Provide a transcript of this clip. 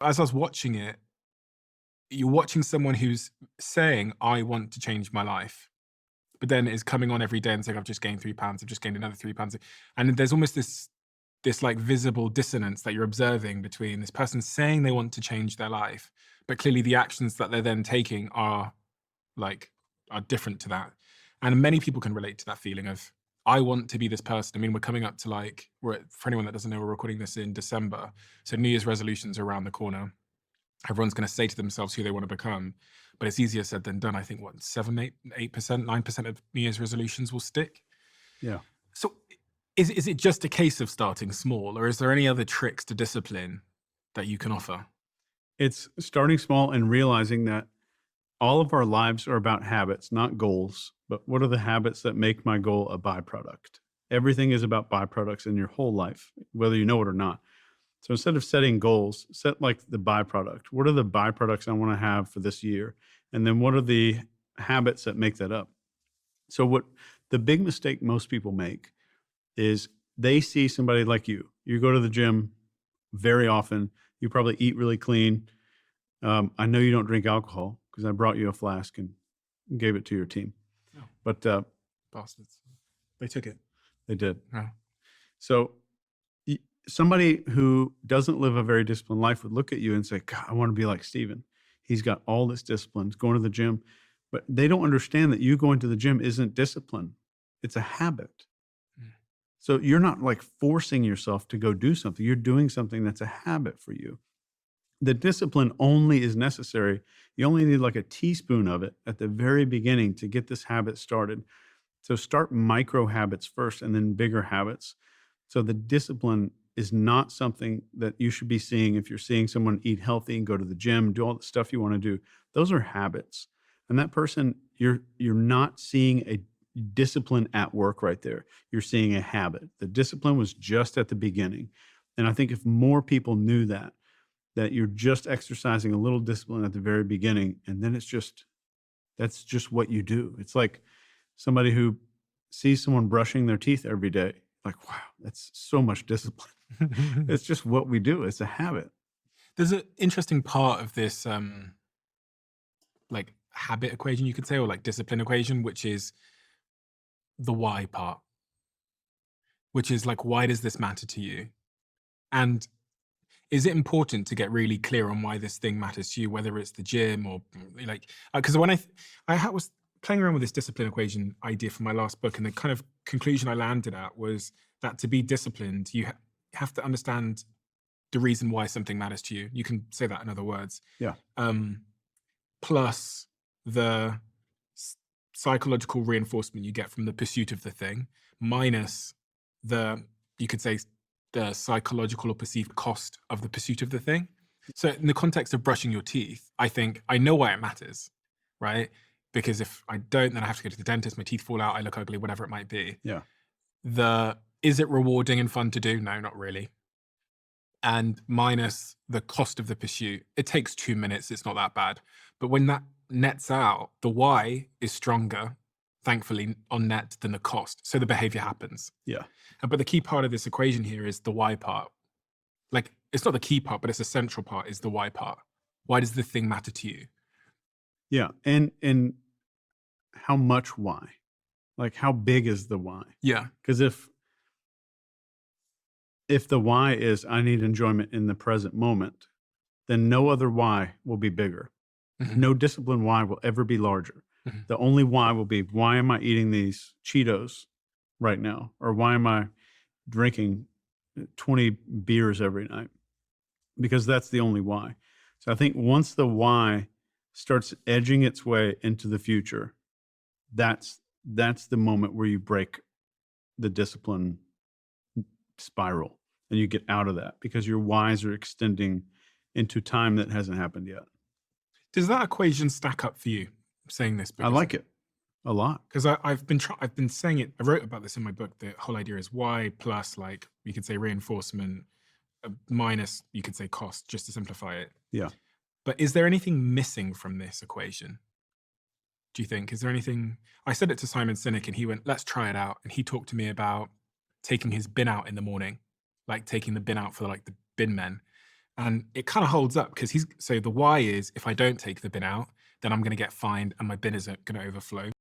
As I was watching it, you're watching someone who's saying, I want to change my life, but then is coming on every day and saying, I've just gained 3 pounds, I've just gained another 3 pounds. And there's almost this like visible dissonance that you're observing between this person saying they want to change their life, but clearly the actions that they're then taking like are different to that. And many people can relate to that feeling of I want to be this person. I mean, we're coming up to for anyone that doesn't know, we're recording this in December. So New Year's resolutions are around the corner. Everyone's going to say to themselves who they want to become, but it's easier said than done. I think what 8%, 9% of New Year's resolutions will stick. Yeah. So is it just a case of starting small, or is there any other tricks to discipline that you can offer? It's starting small and realizing that all of our lives are about habits, not goals. But what are the habits that make my goal a byproduct? Everything is about byproducts in your whole life, whether you know it or not. So instead of setting goals, set like the byproduct. What are the byproducts I want to have for this year? And then what are the habits that make that up? So what the big mistake most people make is they see somebody like you. You go to the gym very often. You probably eat really clean. I know you don't drink alcohol because I brought you a flask and gave it to your team. Oh, But bastards. They took it. they did. Oh. So somebody who doesn't live a very disciplined life would look at you and say, God, I want to be like Steven. He's got all this discipline. He's going to the gym. But they don't understand that you going to the gym isn't discipline. It's a habit. Mm. So you're not like forcing yourself to go do something. You're doing something that's a habit for you. The discipline only is necessary. You only need like a teaspoon of it at the very beginning to get this habit started. So start micro habits first and then bigger habits. So the discipline is not something that you should be seeing if you're seeing someone eat healthy and go to the gym, do all the stuff you want to do. Those are habits. And that person, you're not seeing a discipline at work right there. You're seeing a habit. The discipline was just at the beginning. And I think if more people knew that you're just exercising a little discipline at the very beginning, and then that's just what you do. It's like somebody who sees someone brushing their teeth every day, like, wow, that's so much discipline. It's just what we do. It's a habit. There's an interesting part of this like habit equation, you could say, or like discipline equation, which is the why part, which is like, why does this matter to you? And is it important to get really clear on why this thing matters to you, whether it's the gym or like, because when was playing around with this discipline equation idea for my last book, and the kind of conclusion I landed at was that to be disciplined, you have to understand the reason why something matters to you. You can say that in other words. Yeah. Plus the psychological reinforcement you get from the pursuit of the thing, minus you could say, the psychological or perceived cost of the pursuit of the thing. So in the context of brushing your teeth, I think I know why it matters, right? Because if I don't, then I have to go to the dentist, my teeth fall out, I look ugly, whatever it might be. Yeah. Is it rewarding and fun to do? No, not really. And minus the cost of the pursuit, it takes 2 minutes, it's not that bad. But when that nets out, the why is stronger, thankfully, on net than the cost. So the behavior happens. Yeah. But the key part of this equation here is the why part. Like, it's not the key part, but it's a central part, is the why part. Why does the thing matter to you? Yeah. And how much why? Like, how big is the why? Yeah. Because if the why is I need enjoyment in the present moment, then no other why will be bigger. Mm-hmm. No discipline why will ever be larger. Mm-hmm. The only why will be, why am I eating these Cheetos right now? Or why am I drinking 20 beers every night? Because that's the only why. So I think once the why starts edging its way into the future, that's the moment where you break the discipline spiral and you get out of that because your whys are extending into time that hasn't happened yet. Does that equation stack up for you, saying this? I like it a lot. Because I've been saying it. I wrote about this in my book. The whole idea is why plus, like, you could say reinforcement, minus, you could say cost, just to simplify it. Yeah. But is there anything missing from this equation? Do you think? Is there anything? I said it to Simon Sinek and he went, let's try it out. And he talked to me about taking his bin out in the morning, like taking the bin out for like the bin men. And it kind of holds up because the why is if I don't take the bin out, then I'm going to get fined and my bin is going to overflow.